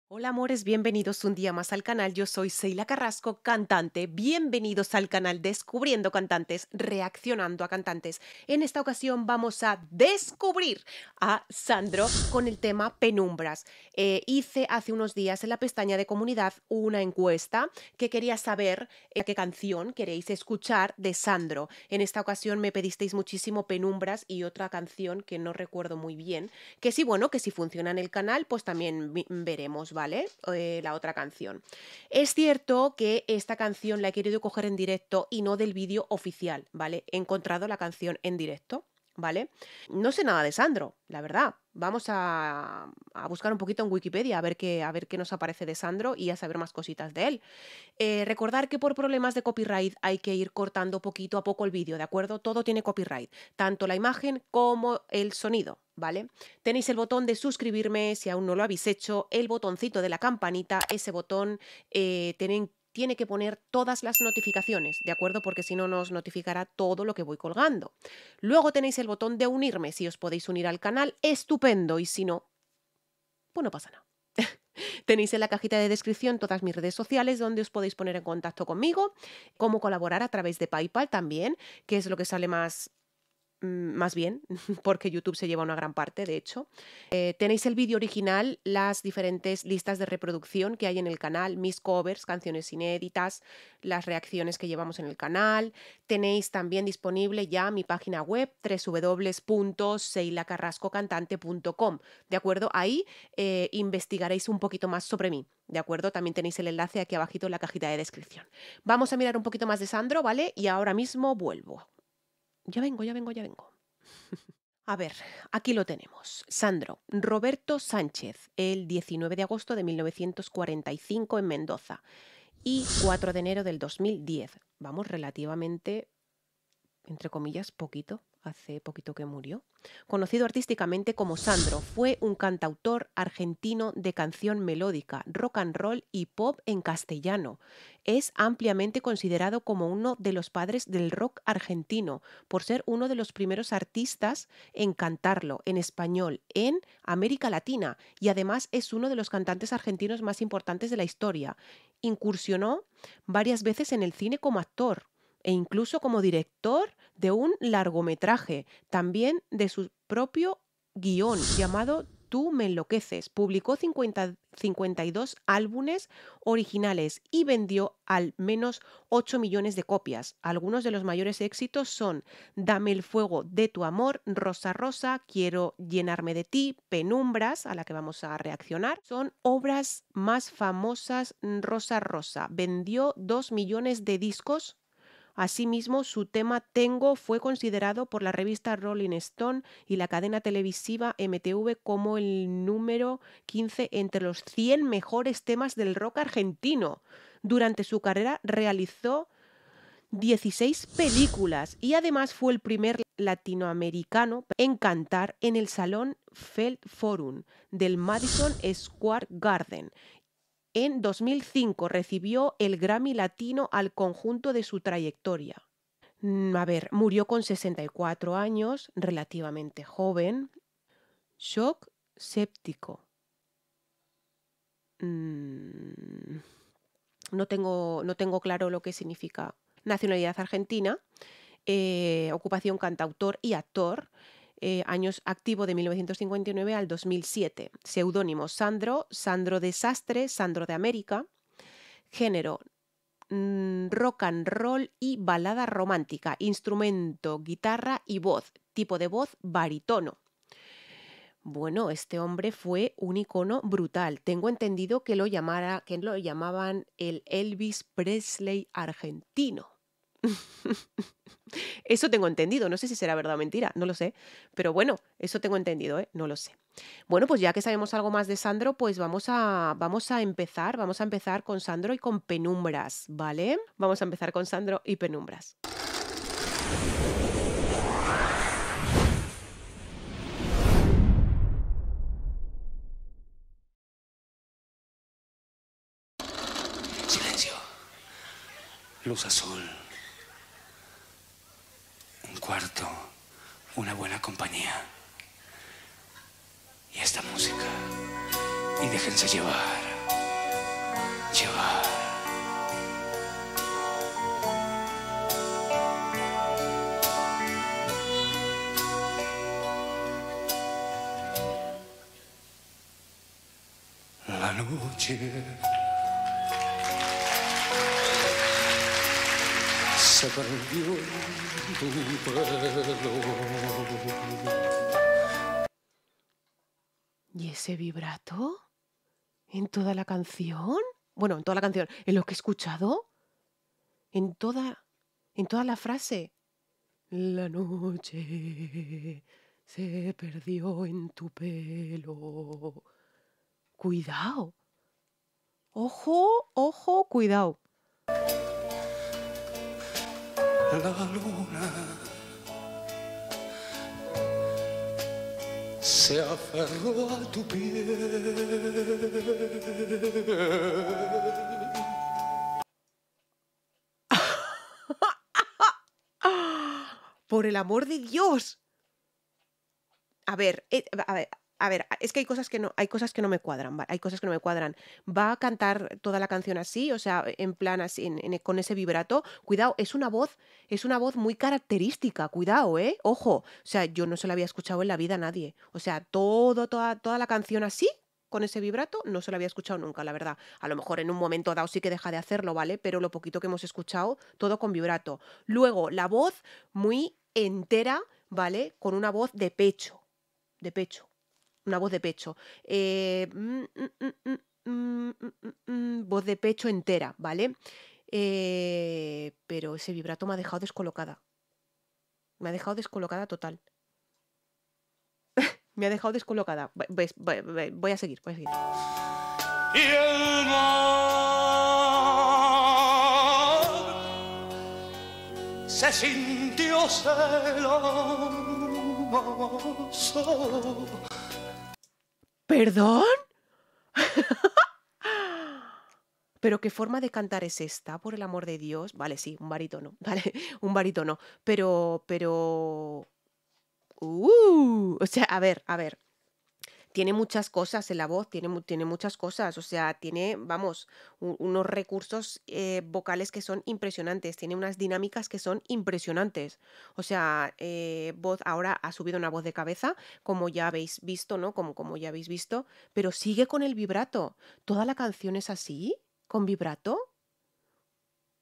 Hola amores, bienvenidos un día más al canal. Yo soy Seila Carrasco, cantante. Bienvenidos al canal Descubriendo Cantantes, reaccionando a cantantes. En esta ocasión vamos a descubrir a Sandro con el tema Penumbras. Hice hace unos días en la pestaña de comunidad una encuesta que quería saber qué canción queréis escuchar de Sandro. En esta ocasión me pedisteis muchísimo Penumbras y otra canción que no recuerdo muy bien, que sí, bueno, que si funciona en el canal, pues también veremos, ¿vale? La otra canción. Es cierto que esta canción la he querido coger en directo y no del vídeo oficial, ¿vale? He encontrado la canción en directo, ¿vale? No sé nada de Sandro, la verdad. Vamos a buscar un poquito en Wikipedia a ver qué nos aparece de Sandro y a saber más cositas de él. Recordar que por problemas de copyright hay que ir cortando poquito a poco el vídeo, ¿de acuerdo? Todo tiene copyright, tanto la imagen como el sonido, ¿vale? Tenéis el botón de suscribirme si aún no lo habéis hecho, el botoncito de la campanita, ese botón tiene que poner todas las notificaciones, ¿de acuerdo? Porque si no nos notificará todo lo que voy colgando. Luego tenéis el botón de unirme, si os podéis unir al canal, estupendo, y si no, pues no pasa nada. Tenéis en la cajita de descripción todas mis redes sociales donde os podéis poner en contacto conmigo, cómo colaborar a través de PayPal también, que es lo que sale más bien, porque YouTube se lleva una gran parte, de hecho. Tenéis el vídeo original, las diferentes listas de reproducción que hay en el canal, mis covers, canciones inéditas, las reacciones que llevamos en el canal. Tenéis también disponible ya mi página web, www.seilacarrascocantante.com, ¿de acuerdo? Ahí investigaréis un poquito más sobre mí, ¿de acuerdo? También tenéis el enlace aquí abajito en la cajita de descripción. Vamos a mirar un poquito más de Sandro, ¿vale? Y ahora mismo vuelvo. Ya vengo, ya vengo, ya vengo. A ver, aquí lo tenemos. Sandro, Roberto Sánchez, el 19 de agosto de 1945 en Mendoza y 4 de enero del 2010. Vamos, relativamente, entre comillas, poquito. Hace poquito que murió. Conocido artísticamente como Sandro, fue un cantautor argentino de canción melódica, rock and roll y pop en castellano. Es ampliamente considerado como uno de los padres del rock argentino, por ser uno de los primeros artistas en cantarlo en español en América Latina, y además es uno de los cantantes argentinos más importantes de la historia. Incursionó varias veces en el cine como actor e incluso como director de un largometraje, también de su propio guión llamado Tú me enloqueces. Publicó 52 álbumes originales y vendió al menos 8 millones de copias. Algunos de los mayores éxitos son Dame el fuego de tu amor, Rosa Rosa, Quiero llenarme de ti, Penumbras, a la que vamos a reaccionar. Son obras más famosas. Rosa Rosa vendió 2 millones de discos. Asimismo, su tema Tengo fue considerado por la revista Rolling Stone y la cadena televisiva MTV como el número 15 entre los 100 mejores temas del rock argentino. Durante su carrera realizó 16 películas y además fue el primer latinoamericano en cantar en el Salón Feld Forum del Madison Square Garden. En 2005 recibió el Grammy Latino al conjunto de su trayectoria. A ver, murió con 64 años, relativamente joven. Shock séptico. No tengo claro lo que significa. Nacionalidad argentina, ocupación cantautor y actor. Años activo de 1959 al 2007. Seudónimo Sandro, Sandro Desastre, Sandro de América. Género rock and roll y balada romántica. Instrumento, guitarra y voz. Tipo de voz, barítono. Bueno, este hombre fue un icono brutal. Tengo entendido que lo llamaban el Elvis Presley argentino. Eso tengo entendido, no sé si será verdad o mentira, no lo sé. Pero bueno, eso tengo entendido, ¿eh? No lo sé. Bueno, pues ya que sabemos algo más de Sandro, pues vamos a empezar con Sandro y con Penumbras, ¿vale? Vamos a empezar con Sandro y Penumbras. Silencio. Luz azul. Un cuarto. Una buena compañía. Y esta música. Y déjense llevar. noche se perdió en tu pelo. ¿Y ese vibrato? ¿En toda la canción? Bueno, en toda la canción. ¿En lo que he escuchado? En toda la frase. La noche se perdió en tu pelo. Cuidado. Ojo, ojo, cuidado. La luna se aferró a tu piel. Por el amor de Dios. A ver, es que hay cosas que no me cuadran, hay cosas que no me cuadran. ¿Va a cantar toda la canción así? O sea, en plan así, con ese vibrato. Cuidado, es una voz muy característica, cuidado, ¿eh? Ojo. O sea, yo no se la había escuchado en la vida a nadie. O sea, toda la canción así, con ese vibrato, no se la había escuchado nunca, la verdad. A lo mejor en un momento dado sí que deja de hacerlo, ¿vale? Pero lo poquito que hemos escuchado, todo con vibrato. Luego, la voz muy entera, ¿vale? Con una voz de pecho. De pecho. Una voz de pecho. Voz de pecho entera, ¿vale? Pero ese vibrato me ha dejado descolocada. Me ha dejado descolocada total. Me ha dejado descolocada. Voy a seguir, voy a seguir. Y el mar se sintió celoso. ¿Perdón? ¿Pero qué forma de cantar es esta, por el amor de Dios? Vale, sí, un barítono, vale, un barítono. O sea, a ver. Tiene muchas cosas en la voz, tiene muchas cosas, o sea, tiene, vamos, unos recursos vocales que son impresionantes, tiene unas dinámicas que son impresionantes. O sea, voz, ahora ha subido una voz de cabeza, como ya habéis visto, ¿no? Como ya habéis visto, pero sigue con el vibrato. ¿Toda la canción es así? ¿Con vibrato?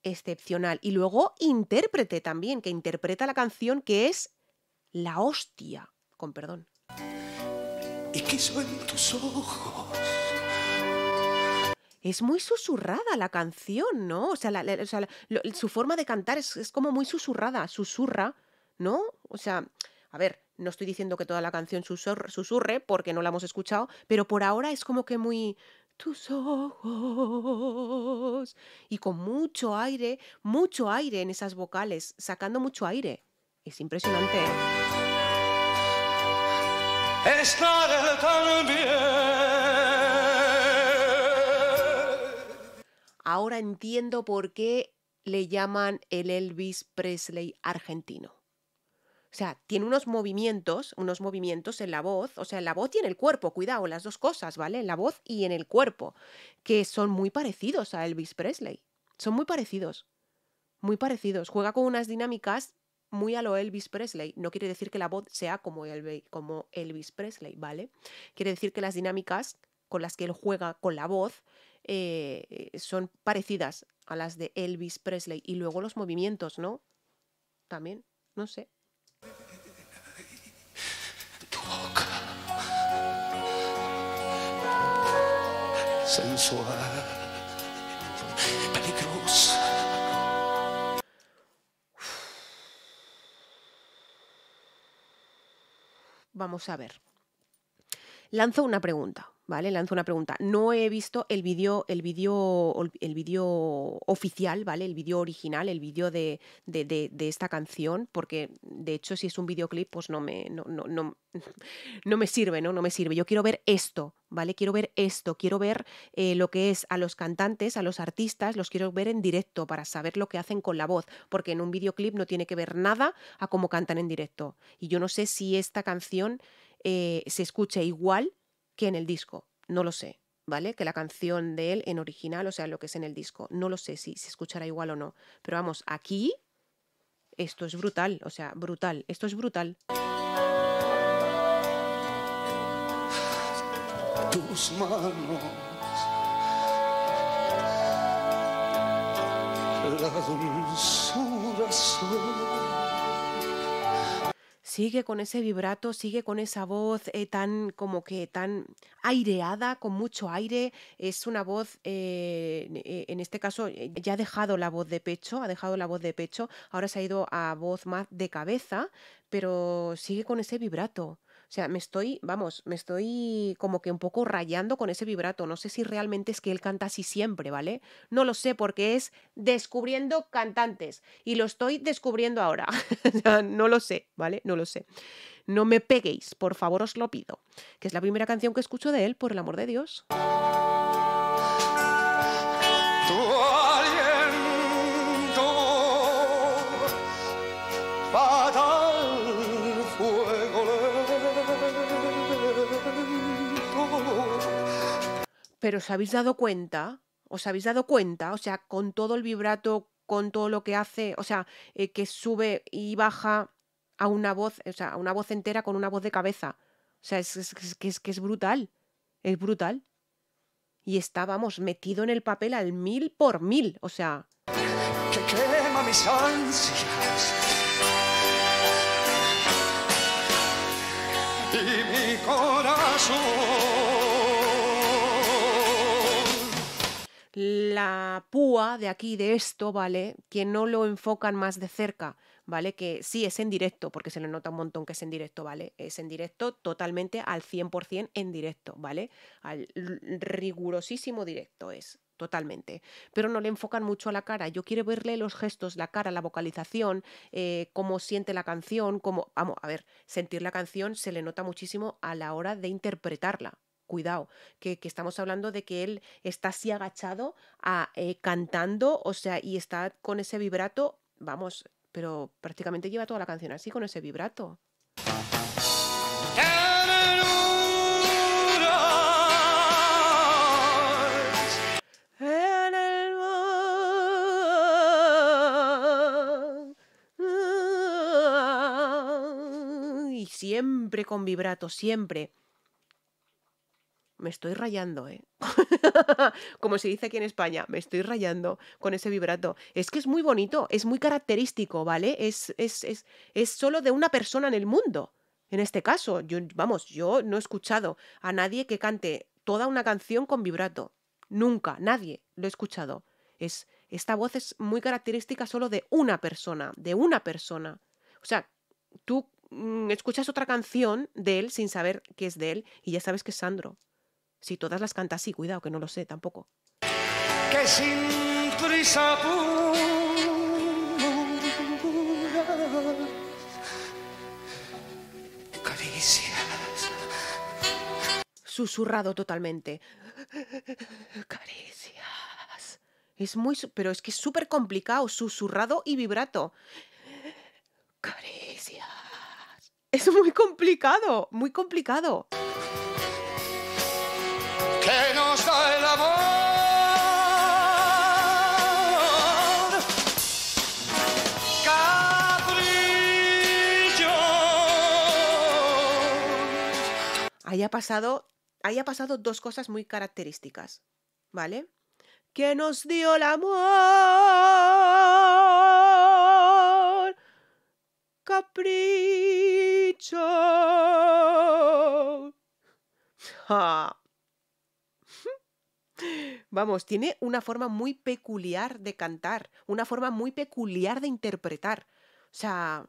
Excepcional. Y luego intérprete también, que interpreta la canción que es la hostia, con perdón. Y quiso en tus ojos. Es muy susurrada la canción, ¿no? O sea, su forma de cantar es como muy susurrada, susurra, ¿no? O sea, a ver, no estoy diciendo que toda la canción susurre porque no la hemos escuchado, pero por ahora es como que muy tus ojos y con mucho aire en esas vocales, sacando mucho aire. Es impresionante, ¿eh? Estar tan bien. Ahora entiendo por qué le llaman el Elvis Presley argentino. O sea, tiene unos movimientos en la voz, o sea, en la voz y en el cuerpo, cuidado, las dos cosas, ¿vale? En la voz y en el cuerpo, que son muy parecidos a Elvis Presley. Son muy parecidos, muy parecidos. Juega con unas dinámicas muy a lo Elvis Presley. No quiere decir que la voz sea como Elvis Presley, ¿vale? Quiere decir que las dinámicas con las que él juega con la voz son parecidas a las de Elvis Presley. Y luego los movimientos, ¿no? También, no sé. Tu boca sensual, peligrosa. Vamos a ver. Lanzo una pregunta, ¿vale? Lanzo una pregunta. No he visto el vídeo oficial, ¿vale? El vídeo original, el vídeo de esta canción, porque de hecho si es un videoclip, pues no me sirve, ¿no? No me sirve. Yo quiero ver esto, ¿vale? Quiero ver esto, quiero ver lo que es a los cantantes, a los artistas, los quiero ver en directo para saber lo que hacen con la voz, porque en un videoclip no tiene que ver nada a cómo cantan en directo. Y yo no sé si esta canción se escucha igual que en el disco, no lo sé, ¿vale? Que la canción de él en original, o sea, lo que es en el disco, no lo sé si se escuchará igual o no, pero vamos, aquí esto es brutal, o sea, brutal, esto es brutal. Tus manos otra dulzura soy. Sigue con ese vibrato, sigue con esa voz tan como que tan aireada, con mucho aire. Es una voz, en este caso, ya ha dejado la voz de pecho, ha dejado la voz de pecho, ahora se ha ido a voz más de cabeza, pero sigue con ese vibrato. O sea, vamos, me estoy como que un poco rayando con ese vibrato. No sé si realmente es que él canta así siempre, ¿vale? No lo sé porque es descubriendo cantantes y lo estoy descubriendo ahora. O sea, no lo sé, ¿vale? No lo sé. No me peguéis, por favor, os lo pido. Que es la primera canción que escucho de él, por el amor de Dios. Tu aliento, fatal fuego lento. Pero ¿os habéis dado cuenta? ¿Os habéis dado cuenta? O sea, con todo el vibrato, con todo lo que hace, o sea, que sube y baja a una voz, o sea, a una voz entera con una voz de cabeza. O sea, es brutal. Es brutal. Y está, vamos, metido en el papel al 1000 por 1000. O sea, Que quema mis ansias y mi corazón. la púa de aquí, de esto, ¿vale? Que no lo enfocan más de cerca, ¿vale? Que sí es en directo, porque se le nota un montón que es en directo, ¿vale? Es en directo totalmente al 100% en directo, ¿vale? Al rigurosísimo directo es. Totalmente. Pero no le enfocan mucho a la cara. Yo quiero verle los gestos, la cara, la vocalización, cómo siente la canción, cómo. Vamos, a ver, sentir la canción se le nota muchísimo a la hora de interpretarla. Cuidado, que estamos hablando de que él está así agachado, cantando, o sea, y está con ese vibrato, vamos, pero prácticamente lleva toda la canción así, con ese vibrato. En el mar. Y siempre con vibrato, siempre. Me estoy rayando, ¿eh? Como se dice aquí en España, me estoy rayando con ese vibrato. Es que es muy bonito, es muy característico, ¿vale? Es solo de una persona en el mundo. En este caso, yo no he escuchado a nadie que cante toda una canción con vibrato. Nunca, nadie lo he escuchado. Esta voz es muy característica solo de una persona, de una persona. O sea, tú escuchas otra canción de él sin saber que es de él y ya sabes que es Sandro. Si todas las canta así, cuidado, que no lo sé tampoco. Que sin prisa apuras, caricias. Susurrado totalmente. Caricias. Pero es que es súper complicado, susurrado y vibrato. Caricias. Es muy complicado, muy complicado. Que nos da el amor. Capricho. Ahí ha pasado dos cosas muy características, ¿vale? Que nos dio el amor. Capricho. Ja. Vamos, tiene una forma muy peculiar de cantar, una forma muy peculiar de interpretar. O sea,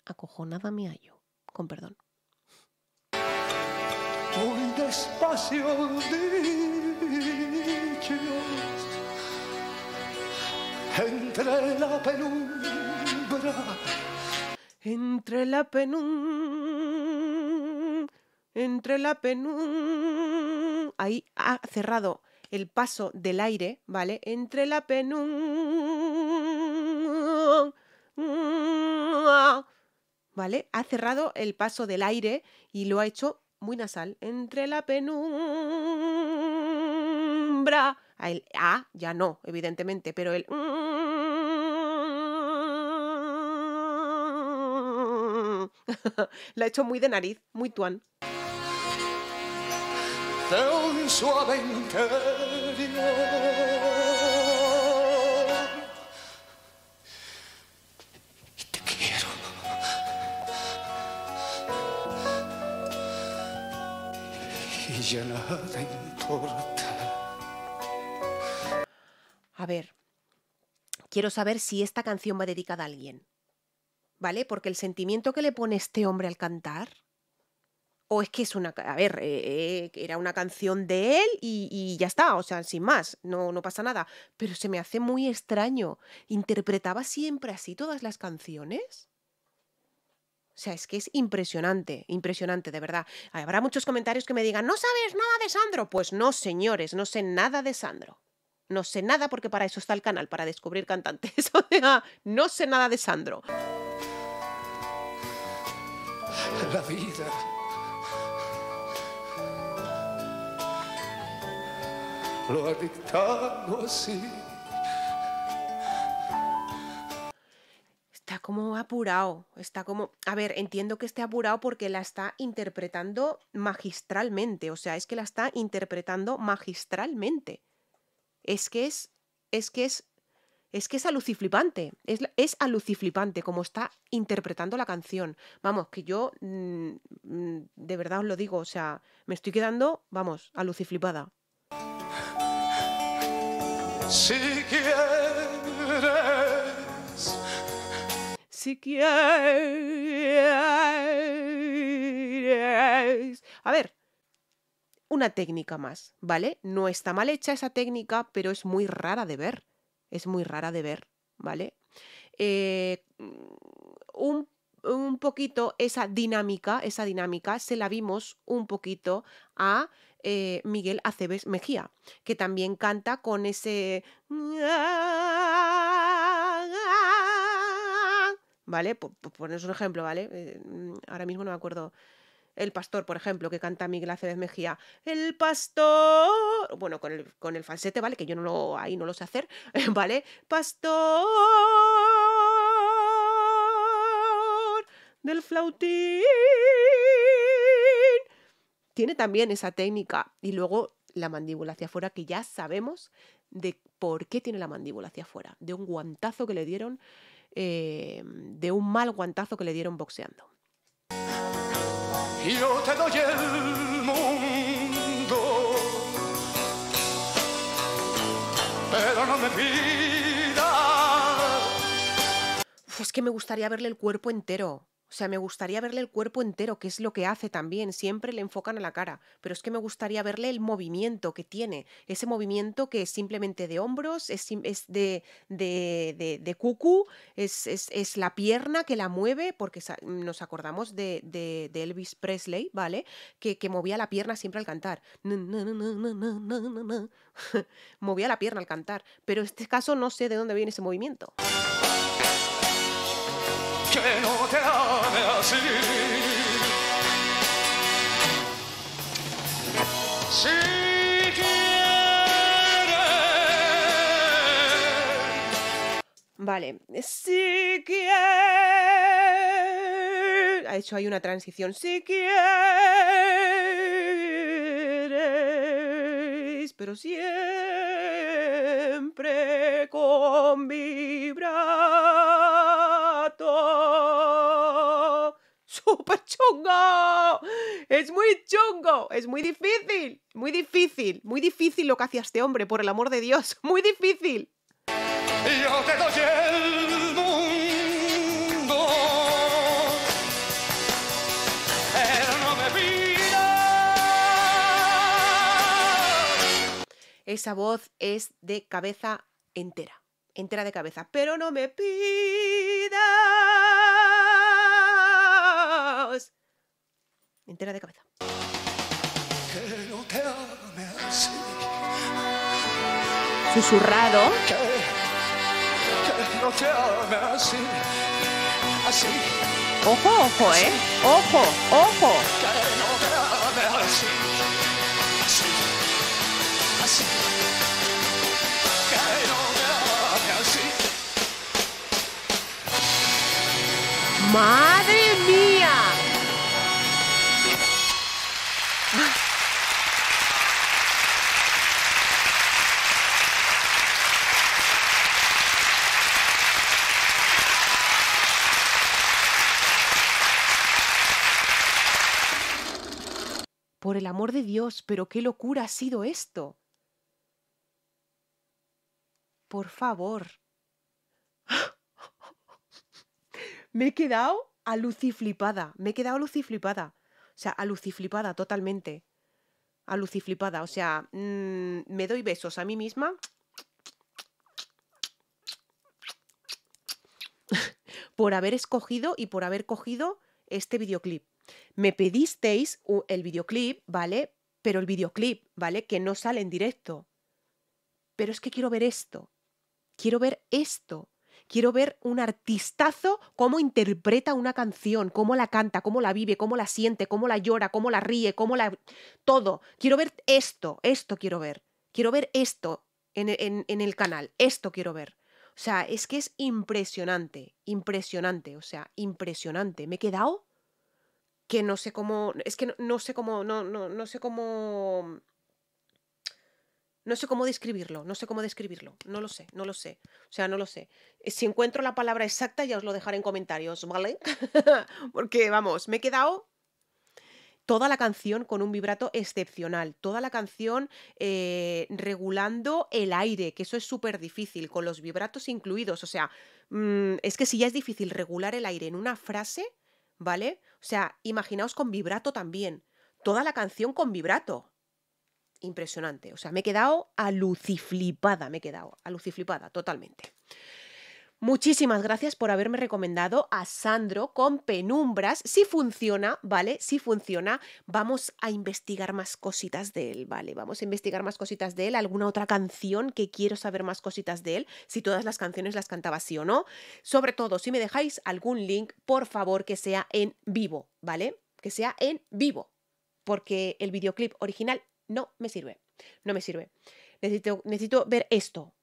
acojonada me hallo, con perdón. Muy despacio dichos entre la penumbra. Entre la ahí ha cerrado el paso del aire, ¿vale? Entre la ¿vale? Ha cerrado el paso del aire y lo ha hecho muy nasal. Entre la penumbra. El A ya no, evidentemente, pero el lo ha hecho muy de nariz, muy tuan. de un suave interior. Y te quiero. Y ya nada importa. A ver, quiero saber si esta canción va dedicada a alguien, ¿vale? Porque el sentimiento que le pone este hombre al cantar, o es que es una... A ver, era una canción de él y ya está, o sea, sin más, no pasa nada. Pero se me hace muy extraño. ¿Interpretaba siempre así todas las canciones? O sea, es que es impresionante, impresionante, de verdad. Habrá muchos comentarios que me digan, ¿no sabes nada de Sandro? Pues no, señores, no sé nada de Sandro. No sé nada porque para eso está el canal, para descubrir cantantes. O sea, no sé nada de Sandro. La vida lo ha dictado así. Está como apurado, está como... A ver, entiendo que esté apurado porque la está interpretando magistralmente. O sea, es que la está interpretando magistralmente. Es que es aluciflipante. Es aluciflipante como está interpretando la canción. Vamos, que yo de verdad os lo digo, o sea, me estoy quedando, vamos, aluciflipada. Si quieres. Si quieres. A ver, una técnica más, ¿vale? No está mal hecha esa técnica, pero es muy rara de ver. Es muy rara de ver, ¿vale? Un poquito esa dinámica se la vimos un poquito a Miguel Aceves Mejía, que también canta con ese... ¿Vale? Por poneros un ejemplo, ¿vale? Ahora mismo no me acuerdo. El pastor, por ejemplo, que canta Miguel Aceves Mejía. El pastor. Bueno, con el falsete, ¿vale? Que yo ahí no lo sé hacer, ¿vale? Pastor del flautín. Tiene también esa técnica. Y luego la mandíbula hacia afuera, que ya sabemos de por qué tiene la mandíbula hacia afuera. De un guantazo que le dieron, de un mal guantazo que le dieron boxeando. Yo te doy el mundo, pero no me pidas. Es que me gustaría verle el cuerpo entero. O sea, me gustaría verle el cuerpo entero, que es lo que hace también. Siempre le enfocan a la cara. Pero es que me gustaría verle el movimiento que tiene. Ese movimiento que es simplemente de hombros, es de cucú, es la pierna que la mueve, porque nos acordamos de Elvis Presley, ¿vale? Que movía la pierna siempre al cantar. Movía la pierna al cantar. Pero en este caso no sé de dónde viene ese movimiento. Que no te ame así. Si quieres. Vale. Si quieres. Ha hecho ahí una transición. Si quieres. Pero siempre con vibrato. ¡Súper chungo! Es muy chungo, es muy difícil, muy difícil, muy difícil lo que hacía este hombre, por el amor de Dios, muy difícil. Yo te doy el mundo, pero no me pidas. Esa voz es de cabeza entera, entera de cabeza, pero no me pidas. Entera de cabeza. Que no te ame así. Susurrado. Que no te ame así. Así. Ojo, ojo, ojo, ojo. Que no te ame así. Así. Así. Que no te ame así. ¡Madre mía! Por el amor de Dios, pero qué locura ha sido esto. Por favor. Me he quedado aluciflipada. Me he quedado aluciflipada. O sea, aluciflipada totalmente. Aluciflipada. O sea, me doy besos a mí misma por haber escogido y por haber cogido este videoclip. Me pedisteis el videoclip, ¿vale? Pero el videoclip, ¿vale? Que no sale en directo. Pero es que quiero ver esto. Quiero ver esto. Quiero ver un artistazo cómo interpreta una canción, cómo la canta, cómo la vive, cómo la siente, cómo la llora, cómo la ríe, cómo la... Todo. Quiero ver esto quiero ver. Quiero ver esto en el canal. Esto quiero ver. O sea, es que es impresionante, impresionante, o sea, impresionante. Me he quedado que no sé cómo, es que no sé cómo, no sé cómo, no sé cómo describirlo, no sé cómo describirlo, no lo sé, no lo sé, o sea, no lo sé. Si encuentro la palabra exacta ya os lo dejaré en comentarios, ¿vale? Porque, vamos, me he quedado toda la canción con un vibrato excepcional, toda la canción regulando el aire, que eso es súper difícil, con los vibratos incluidos, o sea, es que si ya es difícil regular el aire en una frase, ¿vale? O sea, imaginaos con vibrato también, toda la canción con vibrato. Impresionante, o sea, me he quedado aluciflipada, totalmente. Muchísimas gracias por haberme recomendado a Sandro con Penumbras. Si funciona, ¿vale? Si funciona, vamos a investigar más cositas de él, ¿vale? Vamos a investigar más cositas de él, alguna otra canción que quiero saber más cositas de él, si todas las canciones las cantaba sí o no. Sobre todo, si me dejáis algún link, por favor, que sea en vivo, ¿vale? Que sea en vivo, porque el videoclip original no me sirve, no me sirve. Necesito ver esto,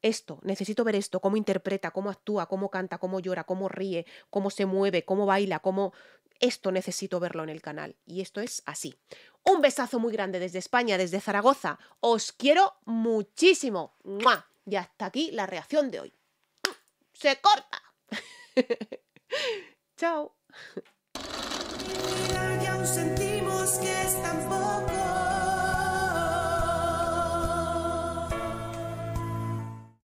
necesito ver esto, cómo interpreta, cómo actúa, cómo canta, cómo llora, cómo ríe, cómo se mueve, cómo baila, cómo... Esto necesito verlo en el canal. Y esto es así. Un besazo muy grande desde España, desde Zaragoza. Os quiero muchísimo. ¡Mua! Y hasta aquí la reacción de hoy. ¡Se corta! Chao.